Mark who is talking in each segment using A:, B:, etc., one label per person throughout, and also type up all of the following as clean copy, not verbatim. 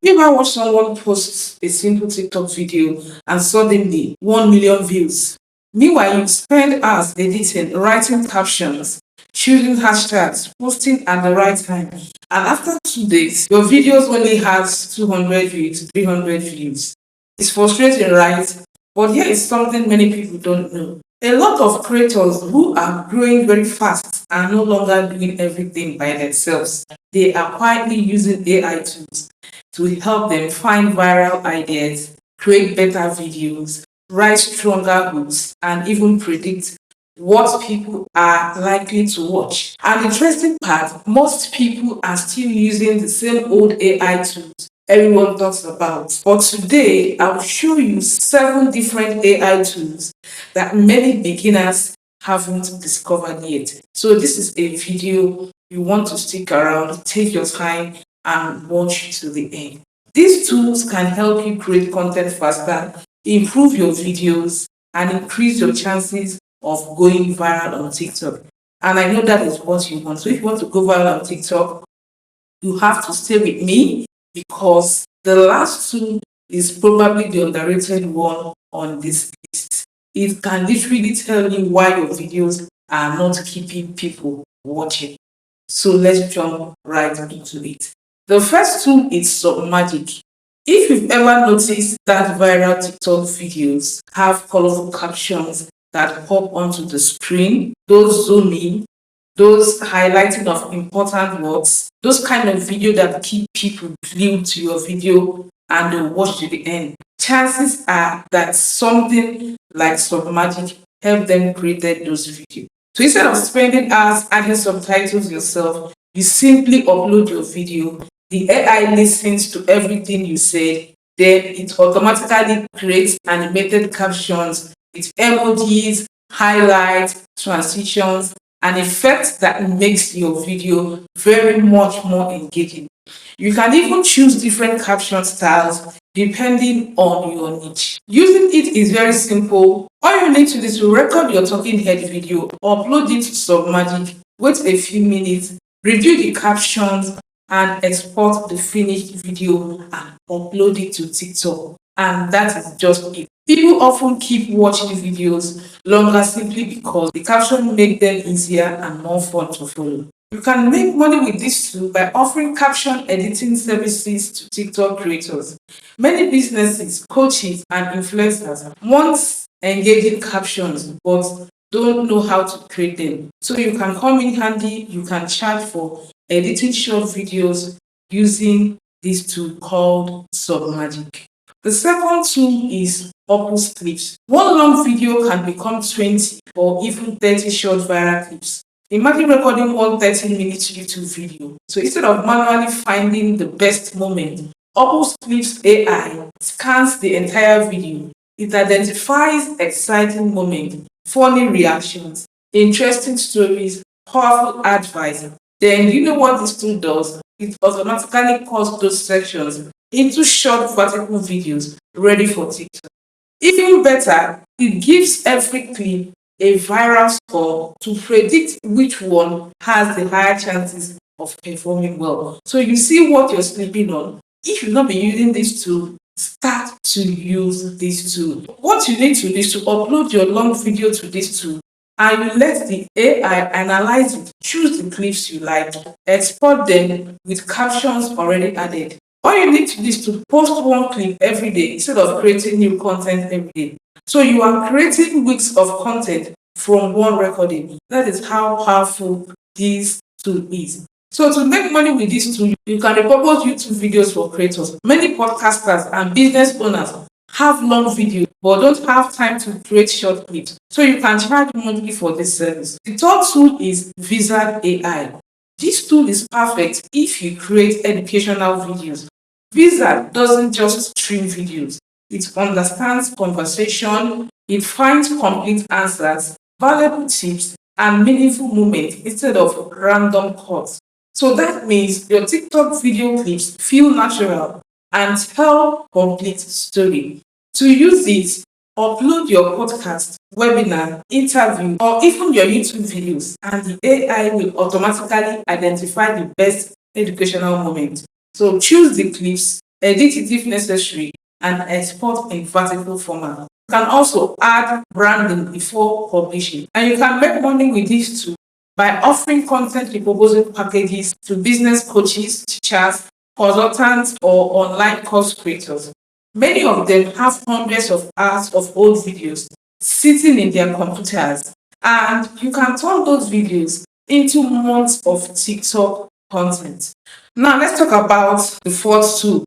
A: You ever watch someone post a simple TikTok video and suddenly 1 million views? Meanwhile, you spend hours editing, writing captions, choosing hashtags, posting at the right time. And after 2 days, your videos only has 200 views, 300 views. It's frustrating, right? But here is something many people don't know. A lot of creators who are growing very fast are no longer doing everything by themselves. They are quietly using AI tools to help them find viral ideas, create better videos, write stronger hooks, and even predict what people are likely to watch. And the interesting part, most people are still using the same old AI tools everyone talks about. But today, I'll show you 7 different AI tools that many beginners haven't discovered yet. So this is a video you want to stick around, take your time and watch to the end. These tools can help you create content faster, improve your videos, and increase your chances of going viral on TikTok. And I know that is what you want. So if you want to go viral on TikTok, you have to stay with me because the last tool is probably the underrated one on this list. It can literally tell you why your videos are not keeping people watching. So let's jump right into it. The first tool is Submagic. If you've ever noticed that viral TikTok videos have colorful captions that pop onto the screen, those zoom in, those highlighting of important words, those kind of video that keep people glued to your video and they watch to the end. Chances are that something like Submagic helped them create those videos. So instead of spending hours adding subtitles yourself, you simply upload your video. The AI listens to everything you said, then it automatically creates animated captions with emojis, highlights, transitions, an effect that makes your video very much more engaging. You can even choose different caption styles depending on your niche. Using it is very simple. All you need to do is to record your talking head video, upload it to Submagic, wait a few minutes, review the captions, and export the finished video and upload it to TikTok. And that is just it. People often keep watching videos longer simply because the caption make them easier and more fun to follow. You can make money with this tool by offering caption editing services to TikTok creators. Many businesses, coaches, and influencers want engaging captions but don't know how to create them. So you can come in handy, you can charge for editing short videos using this tool called Submagic. The second tool is Purpose Clips. One long video can become 20 or even 30 short viral clips. Imagine recording one 30-minute YouTube video. So instead of manually finding the best moment, Purpose Clips AI scans the entire video. It identifies exciting moments, funny reactions, interesting stories, powerful advice. Then you know what this tool does? It automatically cuts those sections into short vertical videos ready for TikTok. Even better, it gives every clip a viral score to predict which one has the higher chances of performing well. So you see what you're sleeping on. If you've not been using this tool, start to use this tool. What you need to do is to upload your long video to this tool and you let the AI analyze it, choose the clips you like, export them with captions already added. All you need to do is to post one clip every day instead of creating new content every day. So you are creating weeks of content from one recording. That is how powerful this tool is. So to make money with this tool, you can repurpose YouTube videos for creators. Many podcasters and business owners have long videos but don't have time to create short clips. So you can charge monthly for this service. The third tool is Wizard AI. This tool is perfect if you create educational videos. Wizard doesn't just stream videos, it understands conversation, it finds complete answers, valuable tips, and meaningful moments instead of random cuts. So that means your TikTok video clips feel natural and tell complete story. To use it, upload your podcast, webinar, interview, or even your YouTube videos, and the AI will automatically identify the best educational moment. So choose the clips, edit it if necessary, and export in vertical format. You can also add branding before publishing. And you can make money with this too by offering content repurposing packages to business coaches, teachers, consultants, or online course creators. Many of them have hundreds of hours of old videos sitting in their computers, and you can turn those videos into months of TikTok content. Now, let's talk about the fourth tool.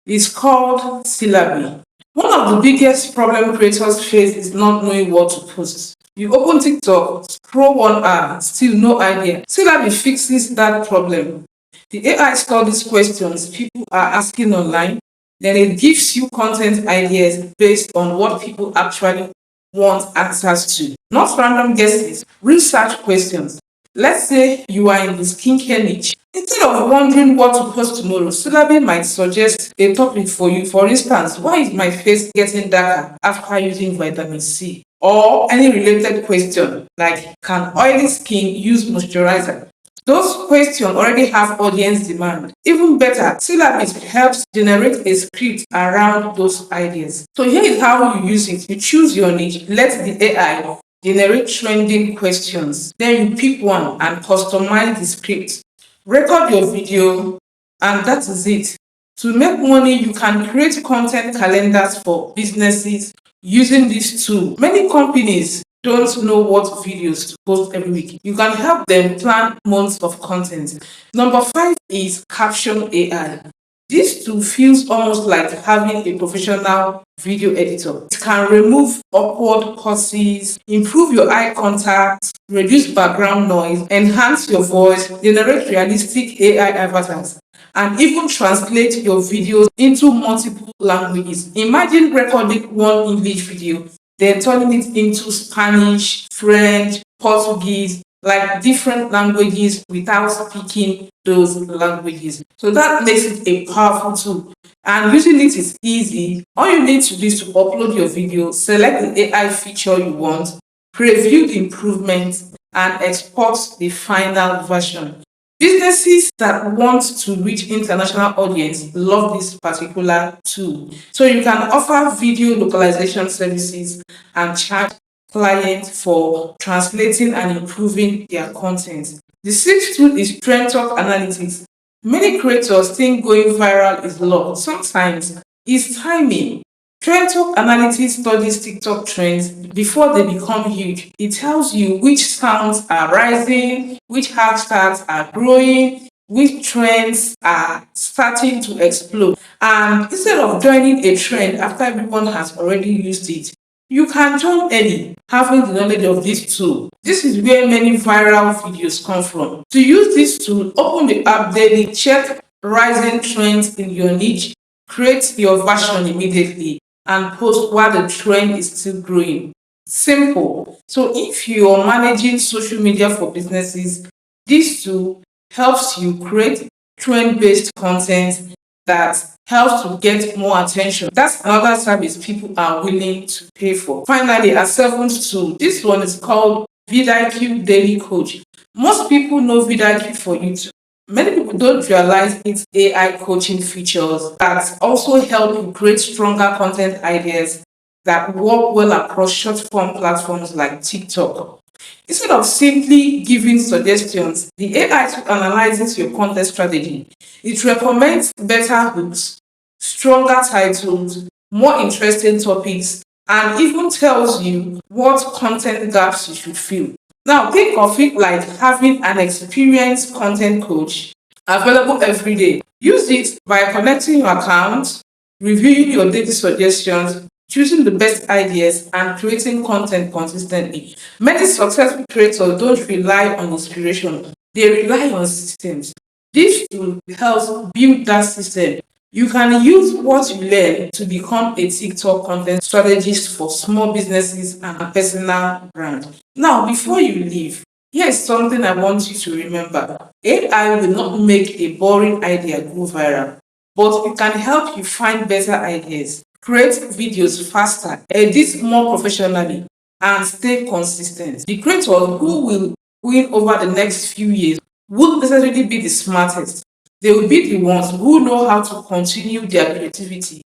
A: It's called Syllabi. One of the biggest problem creators face is not knowing what to post. You open TikTok, scroll 1 hour, still no idea. Syllabi fixes that problem. The AI studies questions people are asking online, then it gives you content ideas based on what people actually want answers to. Not random guesses, research questions. Let's say you are in the skincare niche. Instead of wondering what to post tomorrow, Syllabi might suggest a topic for you. For instance, why is my face getting darker after using vitamin C? Or any related question like, can oily skin use moisturizer? Those questions already have audience demand. Even better, Syllabus helps generate a script around those ideas. So here is how you use it. You choose your niche, let the AI generate trending questions. Then you pick one and customize the script. Record your video, and that is it. To make money, you can create content calendars for businesses using this tool. Many companies don't know what videos to post every week. You can help them plan months of content. Number five is Caption AI. This tool feels almost like having a professional video editor. It can remove awkward pauses, improve your eye contact, reduce background noise, enhance your voice, generate realistic AI avatars, and even translate your videos into multiple languages. Imagine recording one English video, then turning it into Spanish, French, Portuguese, like different languages without speaking those languages. So that makes it a powerful tool. And using it is easy. All you need to do is to upload your video, select the AI feature you want, preview the improvements, and export the final version. Businesses that want to reach international audience love this particular tool. So you can offer video localization services and charge clients for translating and improving their content. The sixth tool is Trend Talk Analytics. Many creators think going viral is luck. Sometimes it's timing. Trend Talk Analytics studies TikTok trends before they become huge. It tells you which sounds are rising, which hashtags are growing, which trends are starting to explode. And instead of joining a trend after everyone has already used it, you can join early, having the knowledge of this tool. This is where many viral videos come from. To use this tool, open the app daily, check rising trends in your niche, create your version immediately, and post while the trend is still growing. Simple. So if you're managing social media for businesses, this tool helps you create trend-based content that helps to get more attention. That's another service people are willing to pay for. Finally, a seventh tool. This one is called vidIQ Daily Coach. Most people know vidIQ for YouTube. Many people don't realize its AI coaching features that also help you create stronger content ideas that work well across short form platforms like TikTok. Instead of simply giving suggestions, the AI analyzes your content strategy. It recommends better hooks, stronger titles, more interesting topics, and even tells you what content gaps you should fill. Now, think of it like having an experienced content coach available every day. Use it by connecting your account, reviewing your daily suggestions, choosing the best ideas, and creating content consistently. Many successful creators don't rely on inspiration, they rely on systems. This tool helps build that system. You can use what you learn to become a TikTok content strategist for small businesses and a personal brand. Now, before you leave, here's something I want you to remember. AI will not make a boring idea go viral, but it can help you find better ideas, create videos faster, edit more professionally, and stay consistent. The creators who will win over the next few years won't necessarily be the smartest, They will be the ones who know how to continue their creativity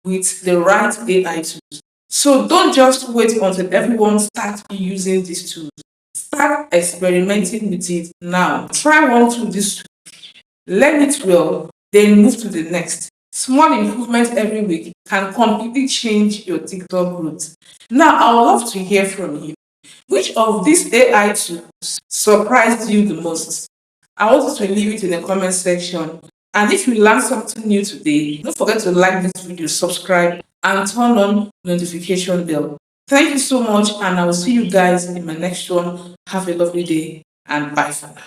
A: with the right AI tools. So don't just wait until everyone starts using these tools. Start experimenting with it now. Try one tool this week, learn it well, then move to the next. Small improvements every week can completely change your TikTok growth. Now, I would love to hear from you. Which of these AI tools surprised you the most? I want you to leave it in the comment section. And if you learned something new today, don't forget to like this video, subscribe, and turn on notification bell. Thank you so much, and I will see you guys in my next one. Have a lovely day, and bye for now.